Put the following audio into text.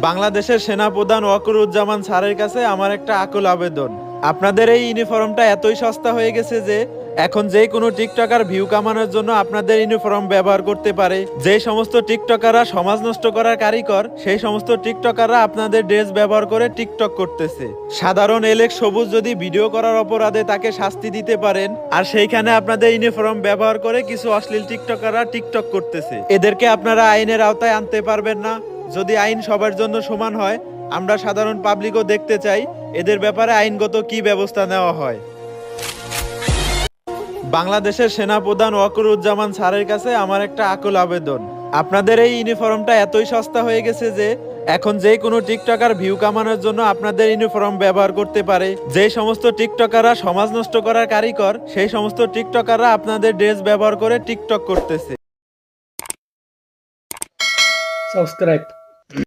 বাংলাদেশের সেনাপ্রধান ওয়াকরুজ্জামান স্যারের কাছে আমার একটা আকুল আবেদন। আপনাদের এই ইউনিফর্মটা এতই সস্তা হয়ে গেছে যে এখন যে কোনো টিকটকার ভিউ কামানোর জন্য আপনাদের ইউনিফর্ম ব্যবহার করতে পারে। যে সমস্ত টিকটকাররা সমাজ নষ্ট করার কারিগর, সেই সমস্ত টিকটকাররা আপনাদের ড্রেস ব্যবহার করে টিকটক করতেছে। সাধারণ এলেক সবুজ যদি ভিডিও করার অপরাধে তাকে শাস্তি দিতে পারেন, আর সেইখানে আপনাদের ইউনিফর্ম ব্যবহার করে কিছু অশ্লীল টিকটকাররা টিকটক করতেছে, এদেরকে আপনারা আইনের আওতায় আনতে পারবেন না। যদি আইন সবার জন্য সমান হয়, আমরা সাধারণ পাবলিকও দেখতে চাই এদের ব্যাপারে আইনগত কি ব্যবস্থা নেওয়া হয়। বাংলাদেশের সেনাপ্রধান ওয়াকরুজ্জামান স্যারের কাছে আমার একটা আকুল আবেদন। আপনাদের এই ইউনিফর্মটা এতই সস্তা হয়ে গেছে যে এখন যে কোনো টিকটকার ভিউ কামানোর জন্য আপনাদের ইউনিফর্ম ব্যবহার করতে পারে। যে সমস্ত টিকটকাররা সমাজ নষ্ট করার কারিগর, সেই সমস্ত টিকটকাররা আপনাদের ড্রেস ব্যবহার করে টিকটক করতেছে। Subscribe.